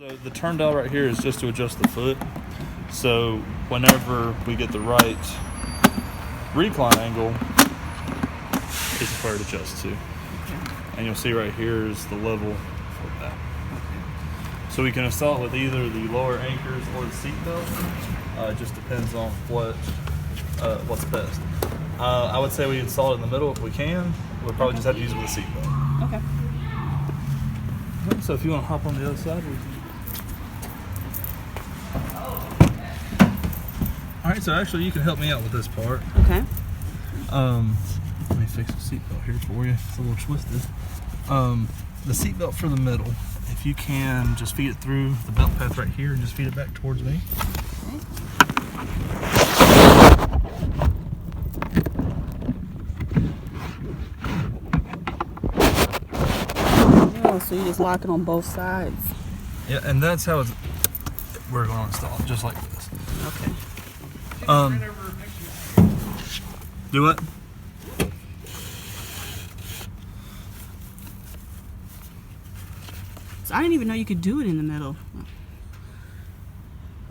So the turn dial right here is just to adjust the foot. So whenever we get the right recline angle, this is where it adjusts to. Okay. And you'll see right here is the level for that. So we can install it with either the lower anchors or the seat belt. It just depends on what's best. I would say we install it in the middle if we can. We'll probably just have to use it with a seat belt. Okay. So if you want to hop on the other side, we can. All right, so actually you can help me out with this part. Okay. Let me fix the seatbelt here for you. It's a little twisted. The seatbelt for the middle, if you can just feed it through the belt path right here and just feed it back towards me. Oh, so you just lock it on both sides. Yeah, and that's how we're going to install it, just like this. Okay. Do what? So I didn't even know you could do it in the middle.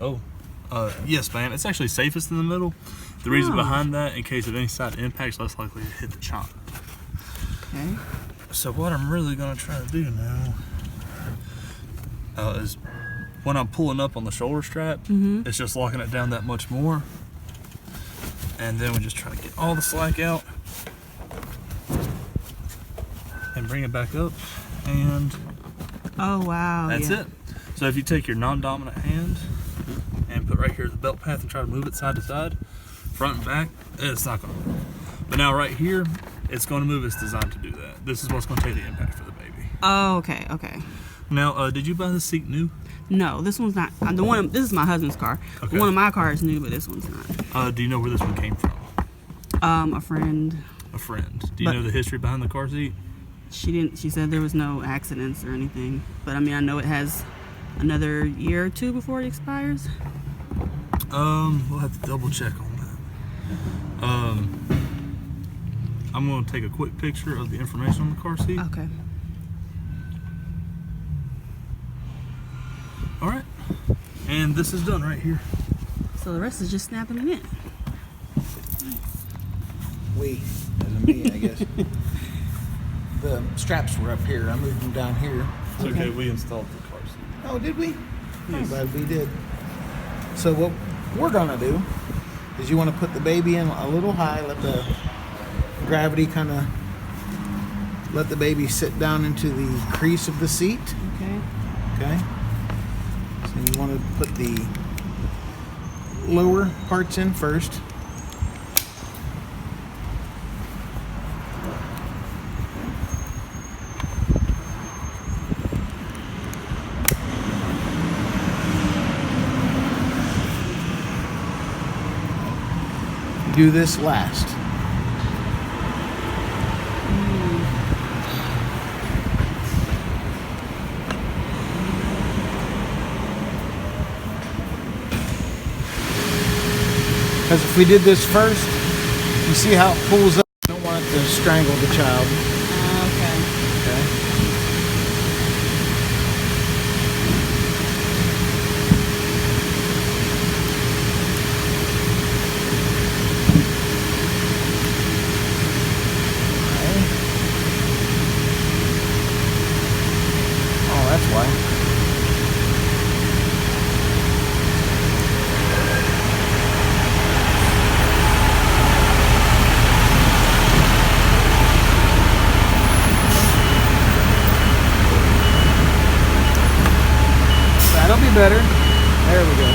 Oh, yes, ma'am. It's actually safest in the middle. The reason behind that, in case of any side impacts, less likely to hit the chomp. Okay. So what I'm really going to try to do now is when I'm pulling up on the shoulder strap, it's just locking it down that much more. And then we just try to get all the slack out and bring it back up. And oh, wow. that's it. So if you take your non-dominant hand and put right here at the belt path and try to move it side to side, front and back, it's not going to move. But now right here, it's going to move. It's designed to do that. This is what's going to take the impact for the baby. Oh, okay, okay. Now, did you buy this seat new? No, this one's not. The one. This is my husband's car. Okay. One of my cars is new, but this one's not. Do you know where this one came from? A friend. A friend. Do you know the history behind the car seat? She didn't. She said there was no accidents or anything. But I mean, I know it has another year or two before it expires. We'll have to double check on that. I'm going to take a quick picture of the information on the car seat. Okay. All right. And this is done right here. So the rest is just snapping it in. We, as in me, I guess. The straps were up here. I moved them down here. It's okay. We installed the car seat. Oh, did we? I'm glad we did. So what we're gonna do is you want to put the baby in a little high, let the gravity kind of let the baby sit down into the crease of the seat. Okay. Okay. So you want to put the lower parts in first. Do this last. Because if we did this first, you see how it pulls up. You don't want it to strangle the child. Okay. Okay. Oh, that's why. That'll be better. There we go.